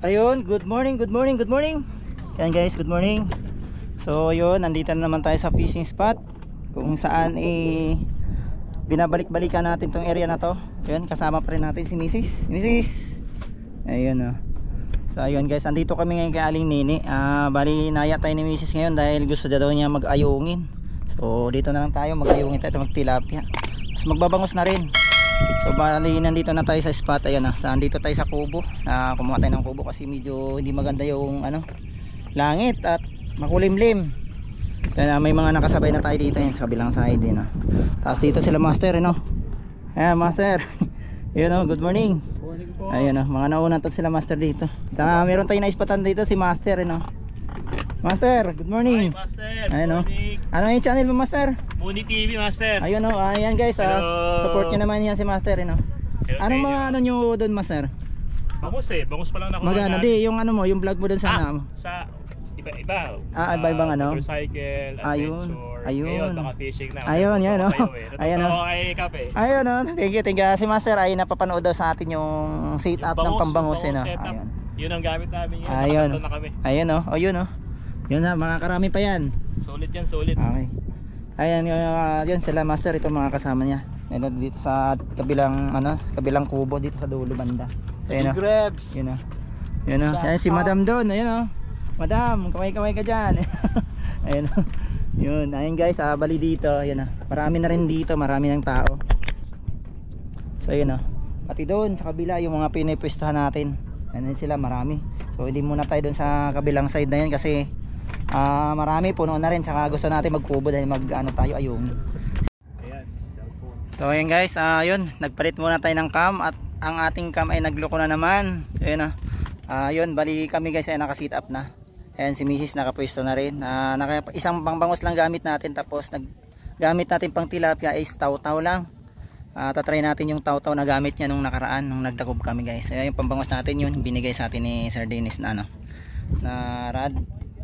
Ayun, good morning, good morning, good morning. Yan guys, good morning. So ayun, nandito na naman tayo sa fishing spot kung saan binabalik-balikan natin tong area na to. Ayun, kasama pa rin natin si Mrs. Ayun oh. So ayun guys, andito kami ngayon kay Aling Nini. Bali naya tayo ni Mrs. ngayon dahil gusto daw niya mag-ayungin. So dito na lang tayo, mag-ayungin tayo, mag-tilapia. Tapos magbabangos na rin. So bali nandito na tayo sa spot. Ayun na, nandito tayo sa kubo. Kumuha tayo ng kubo kasi medyo hindi maganda yung langit at makulimlim. So may mga nakasabay na tayo dito sa kabilang side din. Tapos dito sila master Ayan master. Ayun good morning. Ayun mga nauna to sila master dito. Saka meron tayong naispatan dito si master Master, good morning. Hi master, ayun ano yung channel mo master? Muni TV master. Ayun ayan guys, support nyo naman yan si master Anong mga nyo doon master? Bangus bangus pa lang ako. Magana di yung mo, yung vlog mo doon sa sa iba-iba. Iba-ibang motorcycle, adventure. Ngayon baka fishing na. Ayun yan Ayun kay Kape. Ayun thank you si master ay napapanood daw sa atin yung set up ng pambangus ayun. Yun ang gamit namin ngayon. Ayun. Na kami. Ayun yun makakarami pa yan. Solid yan, solid. Okay. Ayan yun sila master, ito mga kasama niya. Dito sa kabilang kubo dito sa dulo banda. Ayun Grabs. Yun Ayan si Madam doon. Ayun Madam, kamay-kamay ka diyan. Ayun Yun, ayun guys, bali dito. Ayun marami na rin dito, marami ng tao. So ayun pati doon sa kabila yung mga pinipwestuhan natin. Ayun sila, marami. So hindi muna tayo doon sa kabilang side na yun kasi marami, puno na rin. Saka gusto natin magkubo dahil tayo ayun. So ayun guys, yun, nagpalit muna tayo ng cam at ang ating cam ay nagloko na naman. Ayun yun, bali kami guys ay naka-sit up na. Ayan si Mrs. nakapwesto na rin. Isang pangbangos lang gamit natin, tapos gamit natin pang tilapia is taw-taw lang. Tatry natin yung taw-taw na gamit niya nung nakaraan nung nagtakob kami guys. Ayan yung pambangos natin, yun binigay sa atin ni Sir Dennis na rad.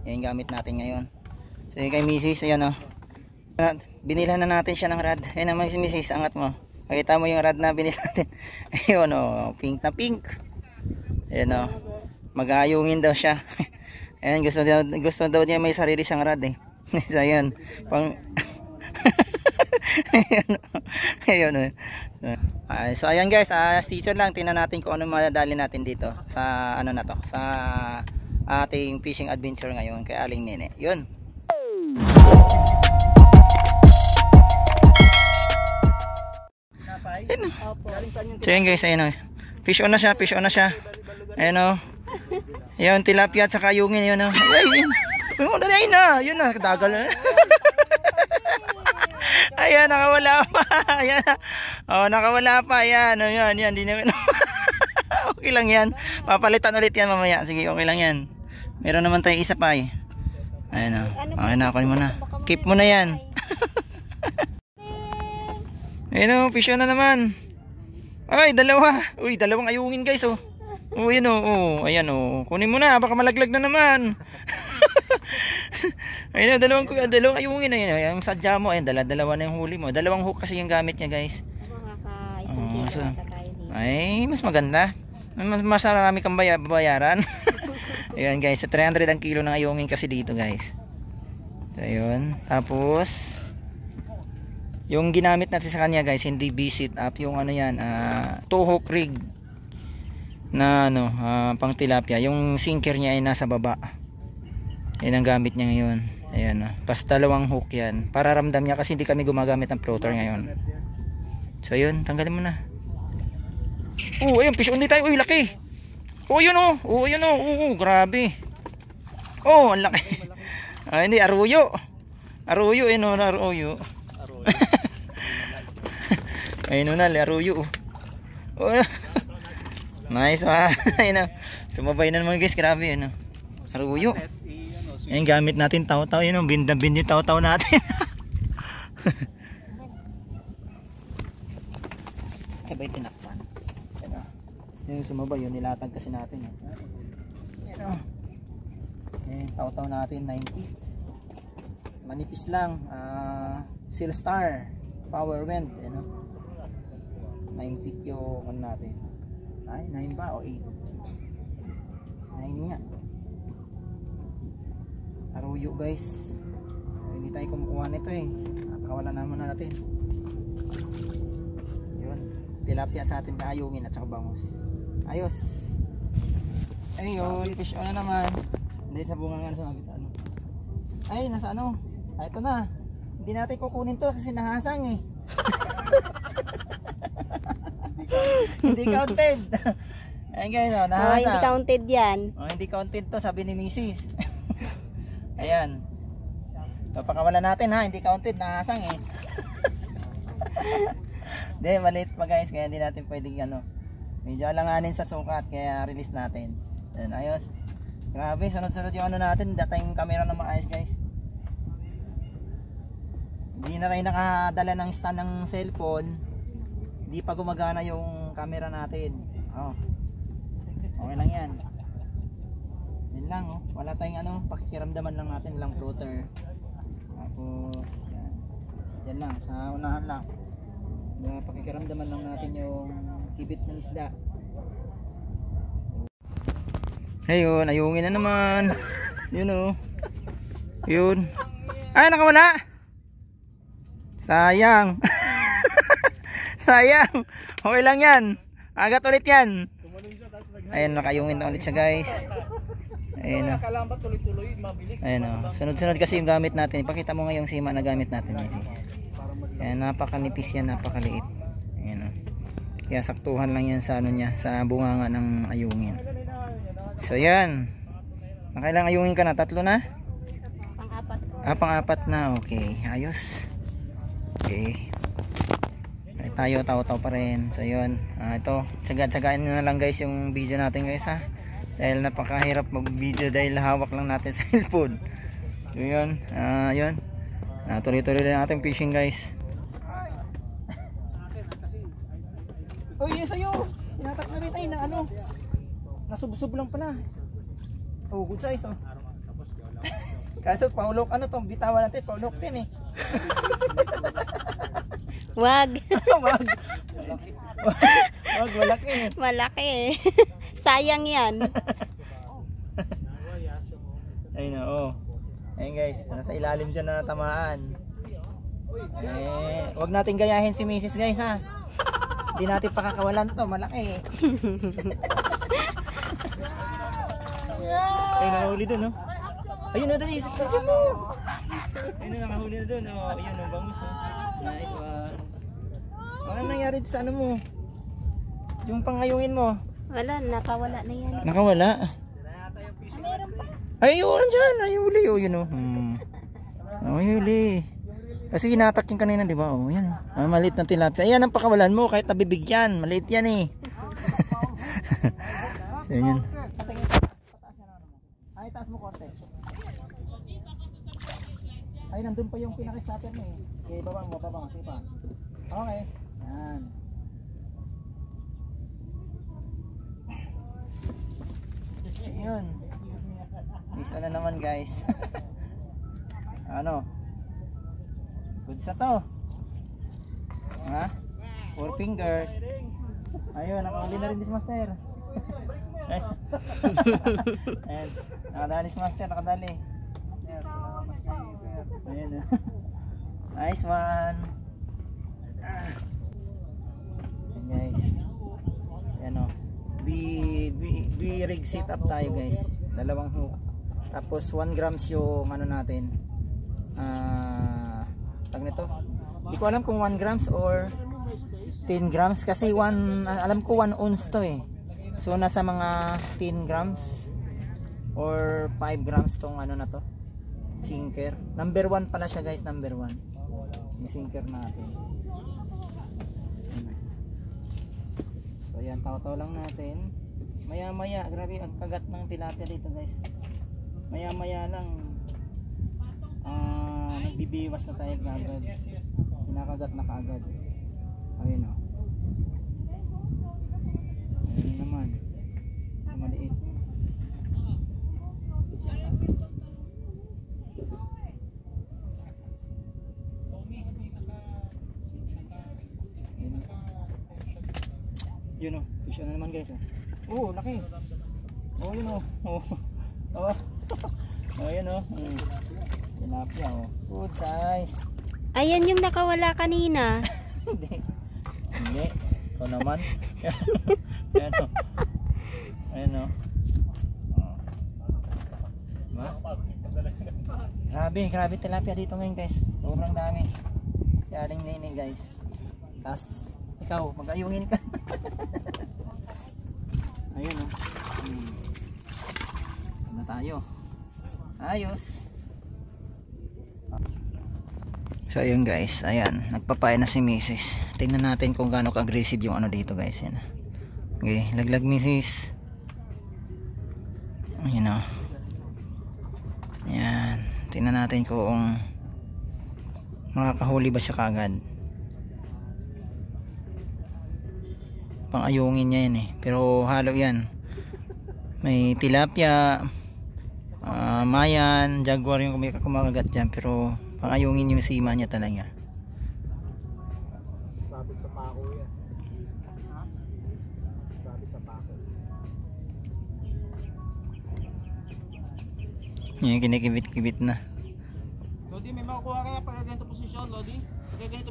Yan gamit natin ngayon. So yun kay Mrs. Ayan binilhan na natin siya ng rad. Ayan naman si Mrs. Angat mo. Pakita mo yung rad na binilhan natin. Ayun pink na pink. Ayan mag-aayungin daw siya. Ayan gusto daw niya may sarili siyang rad So ayan ayun so ayan guys, stay tuned lang, tingnan natin kung ano madadali natin dito sa sa ating fishing adventure ngayon kay Aling Nene. Yun. So yun guys, ayun fish on na siya. Ayun ayun, tilapia at saka ayungin yun ayun dagal ayan, nakawala pa. Ayan nakawala pa. Ayan hindi na okay lang yan, papalitan ulit yan mamaya. Sige, okay lang yan. Meron naman tayong isa pa Ayan okay na, kunin mo na, keep mo na yan. Ayun fish on na naman. Ay, dalawang ayungin guys yun ayan kunin mo na, baka malaglag na naman. Ayun dalawang ayungin na yun. Yung sadya mo, dalawa na yung huli mo. Dalawang hook kasi yung gamit niya guys. Ay, mas maganda. Mas marami kang bayaran. Ayun guys, 300 ang kilo ng ayungin kasi dito guys. So ayun, tapos yung ginamit natin sa kanya guys, hindi B-sit up, yung yan, 2 hook rig na pang tilapia. Yung sinker niya ay nasa baba. Yan ang gamit niya ngayon. Ayan pas 2 hook yan para ramdam niya kasi hindi kami gumagamit ng floater ngayon. So yun, tanggalin mo na. Ayun, fish on din tayo. Laki. Yun yun grabe. Ang laki. Hindi, aruyo aruyo. Ayun aruyo. Nice ayun sumabay na naman guys, grabe aruyo. Yan gamit natin, taw-taw yun bin yung taw-taw natin. Sabay tinakpan. Yung sumabay yun, nilatag kasi natin yan taw-taw natin 90. Manipis lang, Seal Star Power Wind 9 feet yung natin. Ay, 9 ba o 8? tuyo guys. Hindi tayo kumukuha nito eh. Napakawala naman na natin. Yun. Tilapia sa atin kaayungin at saka bangus. Ayos. Ayun, fish on na naman. Hindi sa bunga nga sa ano. Ay, nasa ano? Ay, ito na. Hindi natin kukunin to kasi nahasang eh. Hindi counted. Ayun guys, oh, nahasang. Hindi counted yan. Oh, hindi counted to, sabi ni Mrs. Ayan. Ito pakawala natin ha, hindi counted, nahasang eh. Hindi, maliit pa guys, kaya hindi natin pwedeng ano. Medyo alanganin sa sukat, kaya release natin. Ayan, ayos. Grabe, sunod-sunod yung ano natin, dating camera na maayos guys. Hindi na tayo nakadala ng stand ng cellphone. Hindi pa gumagana yung camera natin. Oh. Okay lang yan. Yan lang oh. Wala tayong ano, pakikiramdaman lang natin lang floater. Tapos yan. Yan lang, sa unahan lang. Pakikiramdaman lang natin yung kibit ng isda. Ayun, ayungin na naman. Yun oh. Yun. Ay, nakawala. Sayang. Sayang. Okay lang yan. Agat ulit yan. Ayun, nakayungin na ulit siya guys. Ayun o. Ayun o. Sunod-sunod kasi yung gamit natin. Ipakita mo nga yung sima na gamit natin. Ayan, napakanipis yan, napakaliit. Ayun o. Kaya saktuhan lang yan sa ano niya, sa bunganga ng ayungin. So yan. Nakailang ayungin ka na? 3 na? Pang-apat. Ah, pang-4 na. Okay, ayos. Okay. Ay, tayo taw-taw pa rin. So yun, ito, tsaga-tsagain na lang guys yung video natin guys ha. Dahil napakahirap mag-video dahil hawak lang natin sa cellphone. So yun, yun. Tuloy-tuloy na natin fishing guys. Oh yes, sa'yo. Tinatak na rin tayo na ano. Nasubsob lang pala. Oh, good size oh. Kaso paulok ano to, bitawan natin, paulok din eh. Wag. Wag. Wag, malaki eh. Malaki eh. Sayang yan. Ayun na, oh. Ayun guys, nasa ilalim dyan na tamaan. Wag natin gayahin si Mrs. guys ha. Hindi natin pakakawalan to, malaki eh. Ayun, nakahuli dun, no? Ayun na, dali, saksasin mo. Ayun na, nakahuli na dun, oh. Ayun, oh, bangus, oh. Nice one. Ano nangyari sa ano mo? Yung pangayungin mo? Wala, nakawala na yan. Nakawala? Meron pa. Ay, yun, nandyan. Ay, huli, oh, yun, oh. Ay, huli. Kasi hinatak yung kanina, di ba? Oh, yan. Maliit na tilapia. Ayan ang pakawalan mo, kahit nabibigyan. Maliit yan, eh. So, yun. Ay, taas mo konti. Ay, nandun pa yung pinaka-stopper mo, eh. Okay, babang mo, babang. Sige pa. Okay. Yan. Ayun. Isa na naman guys. Ano? Good sa to. Ha? 4 fingers. Ayun, nakahuli na rin this master. Ayun, nakadali si master, nakadali. Ayun. Nice one. Ayan guys. Ayan o. B-rig setup tayo guys. 2 hook. Tapos 1 grams yung ano natin. Tag nito. Hindi ko alam kung 1 grams or 10 grams. Kasi alam ko 1 ounce to eh. So nasa mga 10 grams or 5 grams tong ano na to. Sinker. Number 1 pala siya guys. Number 1. Yung sinker natin. So yan, taw-taw lang natin. Maya-maya, grabe ang kagat ng tilapia dito guys. Maya-maya lang nagbibiwas na tayo agad. Kinakagat na kaagad. Ayun o. Ayun naman. Maliit. Yun o, fish na naman guys. Oh, laki. Oh, yun o. Oh. Oh. Oh, yan oh. Tilapia oh. Good size. Ayan yung nakawala kanina. Hindi. Hindi. Ito naman. Ayan o. Ayan o. Oh. Diba? Grabe tilapia dito ngayon guys. Sobrang dami. Yaring nini guys. Tapos ikaw, mag-ayungin ka. Ayun o. Na tayo. Ayos. So ayun guys, ayan, nagpapain na si Mrs. Tingnan natin kung gaano ka-aggressive yung ano dito guys, yan. Okay, laglag Mrs. Ayun o. Ayan, tingnan natin kung makakahuli ba siya kagad. Pang-ayungin niya yan eh, pero halo yan. May tilapia, mayan, jaguar yung kumakagat dyan, pero pang-ayungin yung sima niya talaga. Sabit sa pako yan. Sabit sa pako. Yung kinikibit-kibit na. Lodi, may makukuha kaya pag ganito posisyon, Lodi? Pag ganito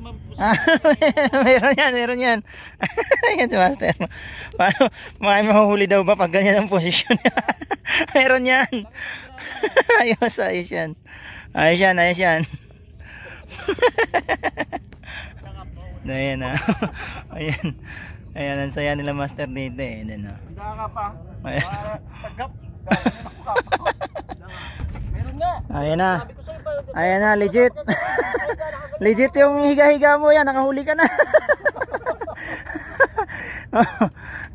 Meron yan. Ayan si Master. Paano, mahuhuli daw ba pag ganyan ang posisyon? Meron yan. Ayos yan. Ayos yan. Ayan na. Ayan, ang saya nila Master dito eh. Ayan na. Handa ka pa. Ayan. Tagap. Meron nga. Ayan na, legit. Legit yung higa-higa mo yan, nakahuli ka na.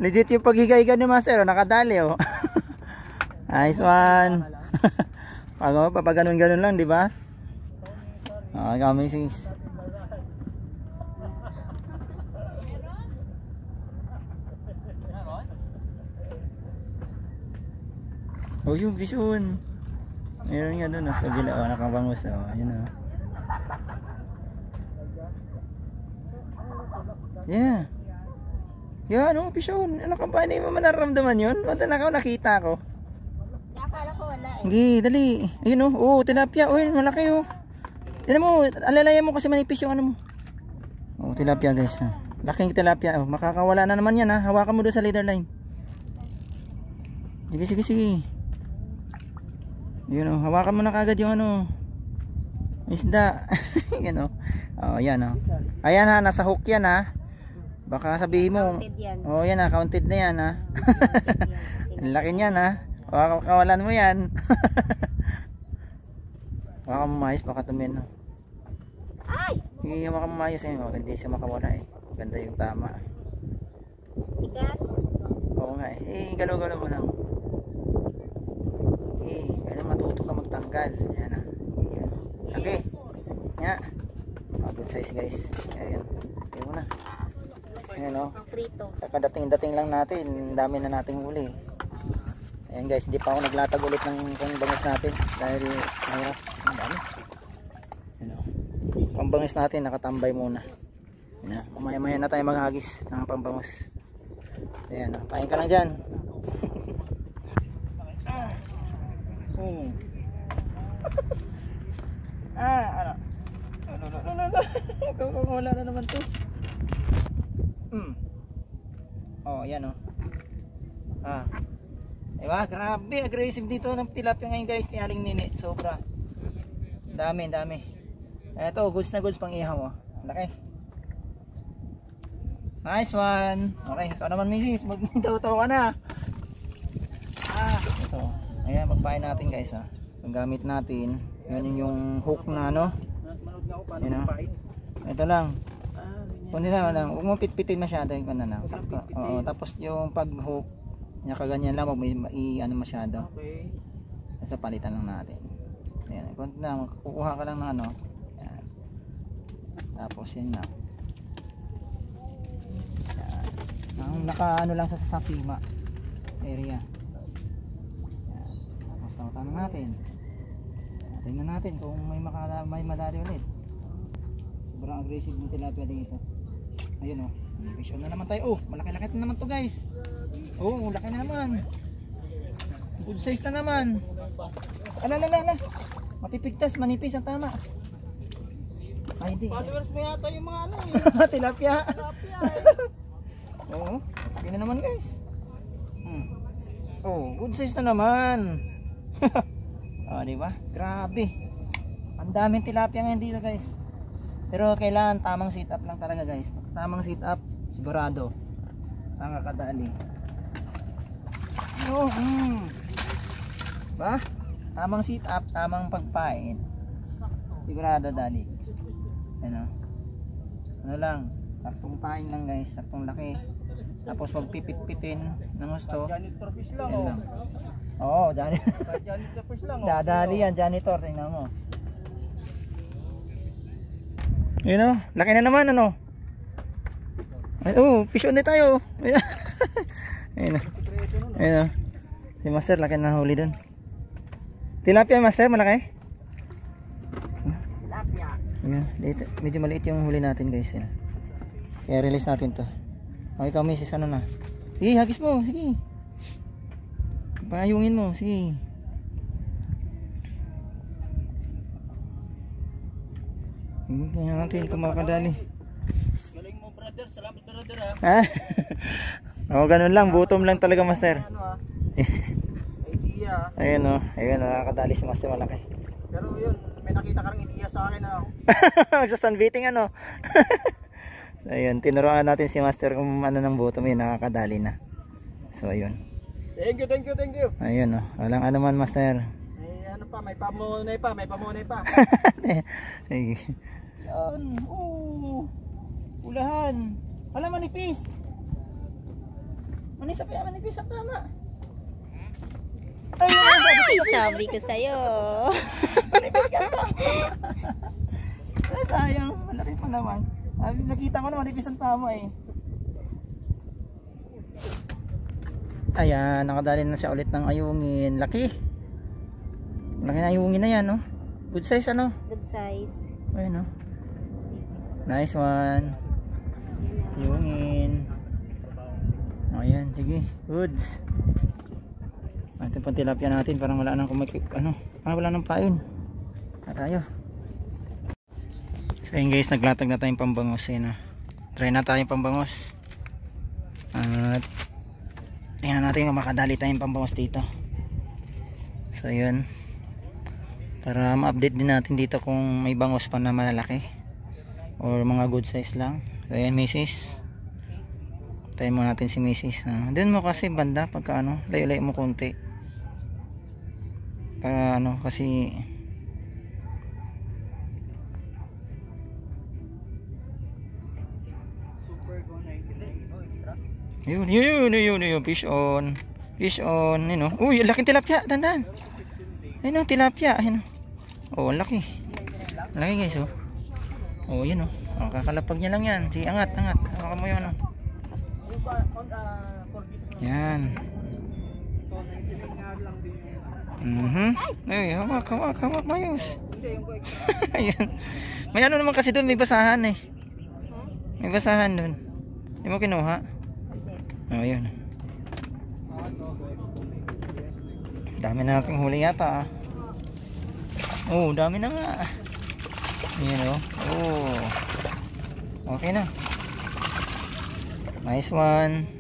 Legit yung paghiga-higa ni Master, nakadali oh. Nice one. Pag ganun-ganun lang, di ba? Kami sis. Oh, yung vision. Meron nga doon, sa kabila. Oh, nakabangus. Oh, yun oh. Yeah. Yan, oh, vision. Ano ka ba? Hindi mo manaramdaman yun? Wala na nakita ko. Akala ko wala eh. Hindi, dali. Ayun oh, tilapia. Oh, malaki oh. Yan mo, alalayan mo kasi manipis yung ano mo. Oh, tilapia guys. Laking tilapia. Oh, makakawala na naman yan ha. Hawakan mo doon sa leader line. Sige. Yun oh, hawakan mo na kagad yung ano. Isda. Yan oh. Oh, yan oh. Ayan ha, nasa hook yan ha. Baka sabihin mo. Oh, yan ha, counted na yan ha. Laki niyan ha. Kawalan mo yan. Baka mamayos, baka tumin. Ay! Hindi baka mamayos eh. Hindi siya makawala eh. Ganda yung tama. Tigas. Oo nga eh. Galaw-galaw mo lang. Kaya matuto ka magtanggal. Yan ah. Yan. Okay. Nga. Good size guys. Ayan. Ayan mo na. Ayan o. Prito. Kakadating-dating lang natin. Dami na nating huli. Ayan guys. Hindi pa ako naglatag ulit ng pambangis natin. Dahil mahirap. Ang dami. Ayan o. Pambangis natin. Nakatambay muna. Ayan o. Mamaya-maya na tayo maghagis ng pambangis. Ayan o. Pahin ka lang dyan. Ano? Wala na naman to. Oh, yan oh. Diba? Grabe, aggressive dito ng tilapia ngayon guys. Kaya aling nini, sobra. Dami. Eto, goods na goods pang ihaw oh. Laki. Nice one. Okay, ikaw naman misis, magtaw-taw ka na. Ito. Ayan, magpain natin guys ha. Ang gamit natin, yan yung hook na ano. Yan o. Ito lang. Kundi naman lang, huwag mo pitpitin masyado yung na lang. Sakto. Oo, tapos yung pag hook, niya kaganyan lang, huwag mo ano masyado. Ito palitan lang natin. Ayan, kundi lang, kukuha ka lang ng ano. Ayan. Tapos yun lang. Ayan. Ang naka ano lang sa sima area. Ayan. Tapos tawatan natin. Tingnan natin kung may madali ulit. Sobrang aggressive ng tilapia dito. Ayun oh. Vision na naman tayo. Oh, malaki-laki na naman to guys. Oh, laki na naman. Good size na naman. Ala. Mapipigtas, manipis ang tama. Ay, hindi. Followers mo yata yung mga ano Tilapia. Tilapia Oo. Laki na naman guys. Oh, good size na naman. Oh, di ba? Grabe. Ang daming tilapia ngayon dito guys. Pero kailangan tamang sit up lang talaga guys. Tamang sit up, sigurado. Nakakadali. Oh, ba? Tamang sit up, tamang pagpain. Sigurado dali. Ano? Ano lang, saktong pain lang guys, saktong laki. Tapos wag pipit-pitin ng gusto. Janitor fish lang Yan lang. Oo, Janitor fish lang dadali yan, janitor, tingnan mo. Yun o, laki na naman ano. Ay, fish on din tayo. Ayun o. Ayun o. Si Master, laki na huli dun. Tilapia Master, malaki? Tilapia. Ayan, medyo maliit yung huli natin guys. Yun. Kaya release natin to. Okay, ikaw misis, ano na? Sige, hagis mo, sige. Payungin mo, sige. Tingnan natin kung makakadali. Galing mo brother, salamat brother ha. Ha? Oo, ganun lang, butom lang talaga Master. Ano ha? Idea. Ayun o, ayun, nakakadali si Master malaki. Pero yun, may nakita ka rin idea sa akin na. Sa sunbathing ano. Ayun, tinuruan natin si Master kung ano ng butom, yun, nakakadali na. So ayun. Thank you. Ayun o, walang ano man Master. May ano pa, may pamunay pa. Ay. Saan? Ulahan. Wala manipis. Manipis ang tama. Ay, sabi ko sa'yo. Manipis ka na. Sayang, malaki pa naman. Nakita ko na manipis ang tama eh. Ayan, nakadali na siya ulit ng ayungin. Laki na ayungin na yan, no? Good size, ano? Good size. Ayun, no? Nice one. Ayungin. Ayan, sige. Good. Natin pang tilapia natin. Parang wala nang kumikip. Wala nang pain. Na tayo. So yun guys, naglatag na tayong pambangos. Yun, try na tayong pambangos. At tingnan natin kung makadali tayong pambangos dito. So yun, para ma-update din natin dito kung may bangos pa na malalaki or mga good size lang. So ayan, misis, tayo mo natin si misis. Doon mo kasi banda pagka layo-layo mo konti para kasi yun, fish on, uy, laking tilapia, dandan. Ayun, tilapia, ayun. Oh, laki guys, yun, kakalapag niya lang yan. Sige, angat, hawakan mo yun, yan. Ay, hawak, mayos. Ayan. May naman kasi doon, may basahan eh. May basahan doon. Hindi mo kinuha? Yun. Dami na nating huli yata. Dami na nga. Ayan okay na. Nice one.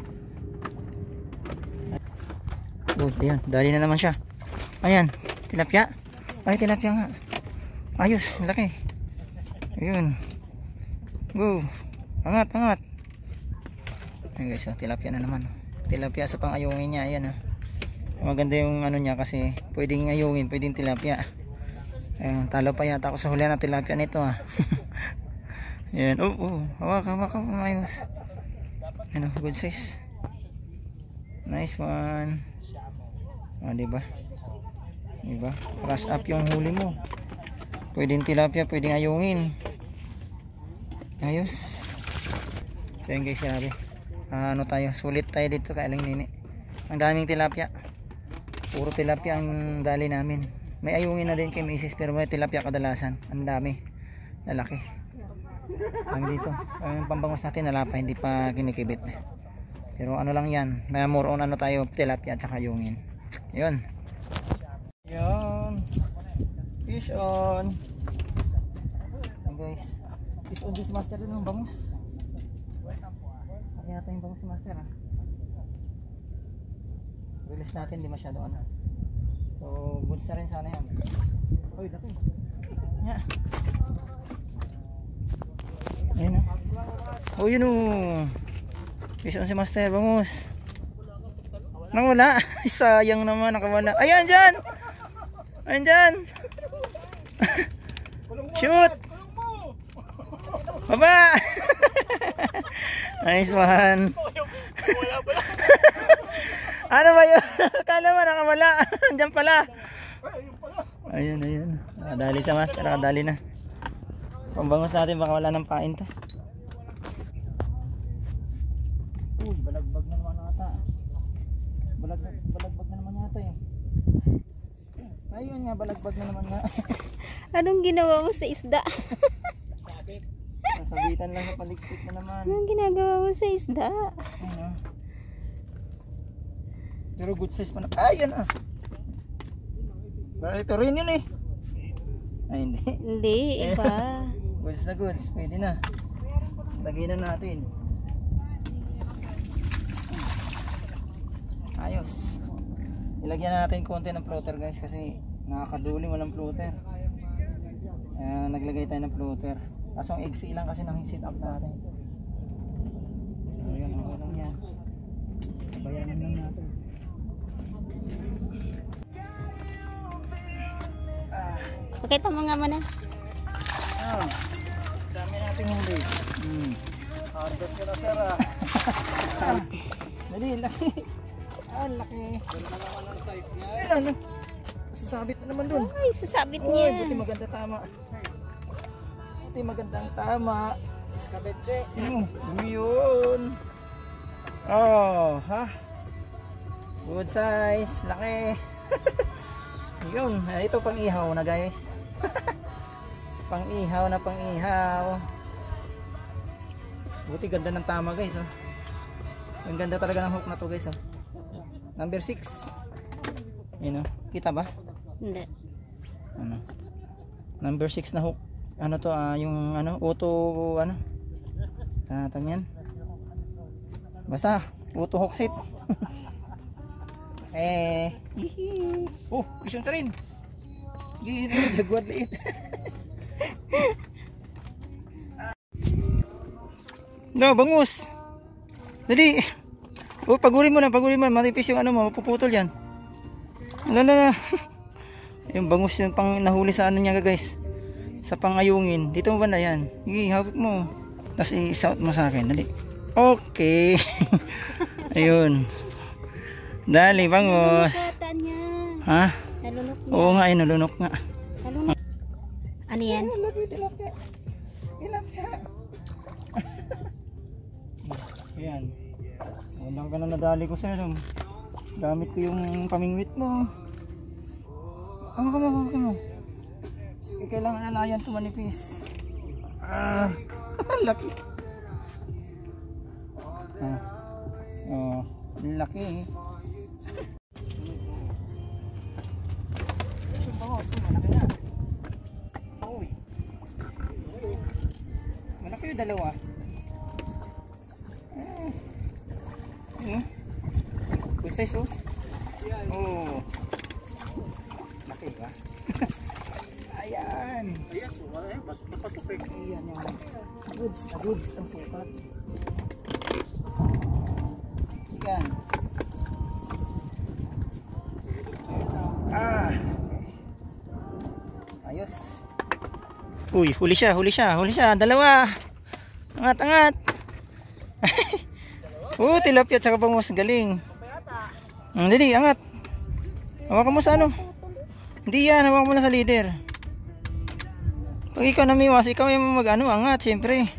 Ayan, dali na naman siya. Ayan, tilapia. Ay, tilapia nga. Ayos, laki. Ayun. Angat. Ayan guys, tilapia na naman. Tilapia sa pang-ayungin niya. Ayan, maganda yung niya kasi pwedeng ayungin, pwedeng tilapia. Ayan, talo pa yata ako sa huli na tilapia nito Ayan, hawak ayos. Ayan, good size. Nice one. Diba? Rush up yung huli mo. Pwedeng tilapia, pwedeng ayungin. Ayos. So yun guys, sabi. Tayo, sulit tayo dito kay Aling Nini. Ang daming tilapia. Puro tilapia ang dali namin. May ayungin na din kay Mrs. pero may tilapia kadalasan. Ang dami. Lalaki. Ang dito. Ang pambangos natin wala pa, hindi pa kinikibit. Pero lang yan. May more on tayo, tilapia at saka ayungin. Ayun. Yan. Fish on. Ayan guys. Fish on din si Master din ng bangus. Laki natin yung bangus si Master ha. Release natin, di masyado ano. So, goods na rin sana yan. Uy, laki. Yeah. Ayun na. Oh, yun o. Fish on si Master, bangus. Nakawala. Sayang naman, nakawala. Ayan dyan! Ayan dyan! Shoot! Baba! Nice one! Ano ba yun? Akala mo nakawala. Andyan pala. Ayun, ayun. Nakadali sa Master, nakadali na. Pambangos natin, baka wala ng pain to. Uy, balagbag na naman ata. Balagbag na naman yata eh. Ayun nga, balagbag na naman nga. Anong ginawa mo sa isda? Nasabitan lang sa paligpit na naman. Anong ginagawa mo sa isda? Ano? Pero good size pa na. Ayun ah. Ito rin yun eh. Ay hindi. Hindi, iba. Goods na goods. Pwede na. Lagay na natin. Ayos. Ilagyan na natin konti ng floater guys kasi nakakaduling walang floater. Naglagay tayo ng floater. Kaso ang egg lang kasi nang sit up natin. Ayun, okay lang yan. Sabayanan lang natin. Pakita mo nga muna. Dami natin huli. Harvest ko na sir ah. Dali, laki. Laki. Ganda naman ang size niya. Ano? Sasabit na naman dun. Ay, sasabit Oy, niya. buti maganda tama. Buti magandang tama. Iskabetse. Yun. Oh, ha? Good size, laki. Yun, ito pang ihaw na guys. Pang ihaw na pang ihaw. Buti ganda ng tama guys oh. Ang ganda talaga ng hook na to guys oh. Number 6. Yun oh. Kita ba? Hindi. Ano? Number 6 na hook. Ano to yung ano auto ano? Tang yan. Basta auto hook set. Oh, isang ka rin. Jaguar liit. No, bangus. Dali. Oh, pagurin mo, matipis yung ano mo, mapuputol yan. Lala. Yung bangus yung pang nahuli sa ano niya guys. Sa pangayungin. Dito mo ba na yan? Sige, hawak mo. Tapos i-shout mo sa akin, dali. Okay. Ayun. Dali, bangus. Nalunok niya. Ha? Nalunok niya. Oo nga, nalunok nga. Nalunok. Ano yan? Tilapia. Ayan. Wala ka na nadali ko sa'yo. Gamit ko yung pamingwit mo. Ano ka mo? Kailangan alayan ito manipis. Laki. Oh, laki. Malaki na. Uy. Malaki yung dalawa. Good size oh. Oh. Laki ba? Ayan. Yes, wala yan. Napasupik. Ayan yung goods ang sukat. Ayan. Ayos. Uy, huli siya. Dalawa. Angat. Tilapia at saka bangus. Galing. Dali, angat. Hawakan mo sa ano. Hindi yan, hawakan mo lang sa leader. Pag ikaw namiwas, ikaw yung mag-ano, angat, siyempre.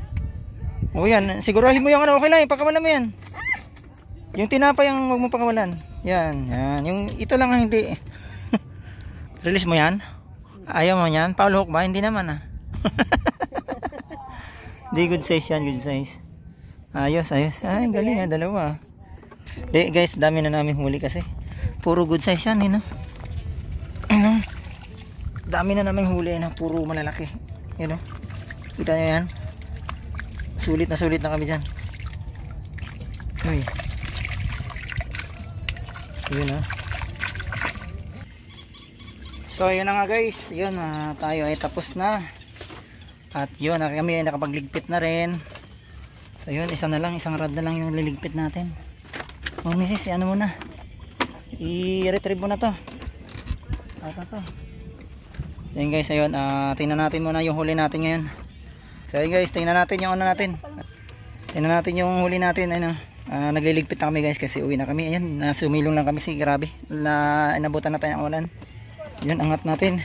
O yan, sigurahin mo yung ano, okay lang, pakawalan mo yan. Yung tinapay ang huwag mo pakawalan. Yan. Yung ito lang ang hindi. Release mo yan. Ayaw mo yan. Paul hook ba? Hindi naman ah. Di good size yan, good size. Ayos. Ay, galing ah, dalawa. Di guys, dami na namin huli kasi. Puro good size yan, no? Ano? Dami na namang huli na puro malalaki. Yan o. Kita nyo yan. Sulit na kami dyan. Uy. Yun o. So yun na nga guys. Yun, tayo ay tapos na. At yun, kami ay nakapagligpit na rin. So yun, isang rod na lang yung liligpit natin. Oh misis, ano muna, i-retrieve mo na to. Ito to. So yun guys, ayun, tingnan natin muna yung huli natin ngayon. So yun guys, tingnan natin yung ano natin. Tingnan natin yung huli natin. Ano, nagliligpit na kami guys kasi uwi na kami. Ayan, sumilong lang kami grabe. Inabutan na tayo ng ulan. Yun, angat natin.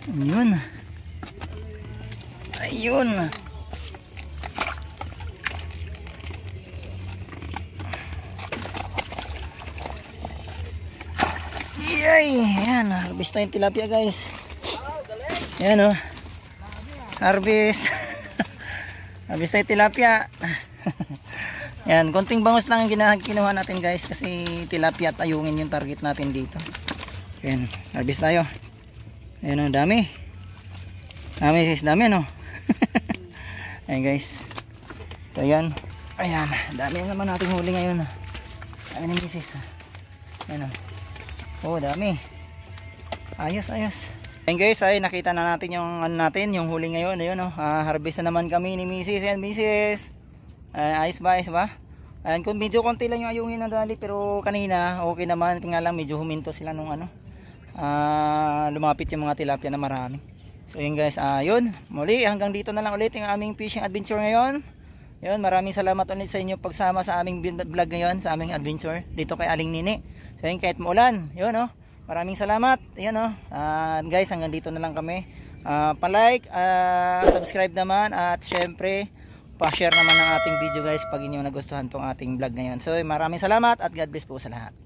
Ayun. Ayun. Yay! Ayan, harvest tayong tilapia guys. Ayan o. Harvest. Harvest tayong tilapia. Ayan, konting bangus lang ang kinuha natin guys. Kasi tilapia at ayungin yung target natin dito. Ayan, harvest tayo. Ayan o, dami. Dami sis, dami no. Ayan guys. So ayan. Ayan, dami naman natin huli ngayon. Dami ni misis. Ayan o. Oh, dami. Ayos. Ayan guys, ay nakita na natin yung ano natin, yung huli ngayon. Ayun oh, harvest na naman kami ni Mrs. Ayan, Mrs. Ayos ba? Ayan, kung medyo konti lang yung ayungin na dali, pero kanina okay naman. Nga lang medyo huminto sila nung ano. Lumapit yung mga tilapia na marami. So yun guys, yun. Muli, hanggang dito na lang ulit yung aming fishing adventure ngayon. Yun, maraming salamat ulit sa inyo pagsama sa aming vlog ngayon, sa aming adventure dito kay Aling Nini. So yun, kahit maulan, yun oh. Maraming salamat. Yun oh. Guys, hanggang dito na lang kami. Pa-like, subscribe naman at syempre pa-share naman ng ating video guys pag inyo nagustuhan tong ating vlog ngayon. So maraming salamat at God bless po sa lahat.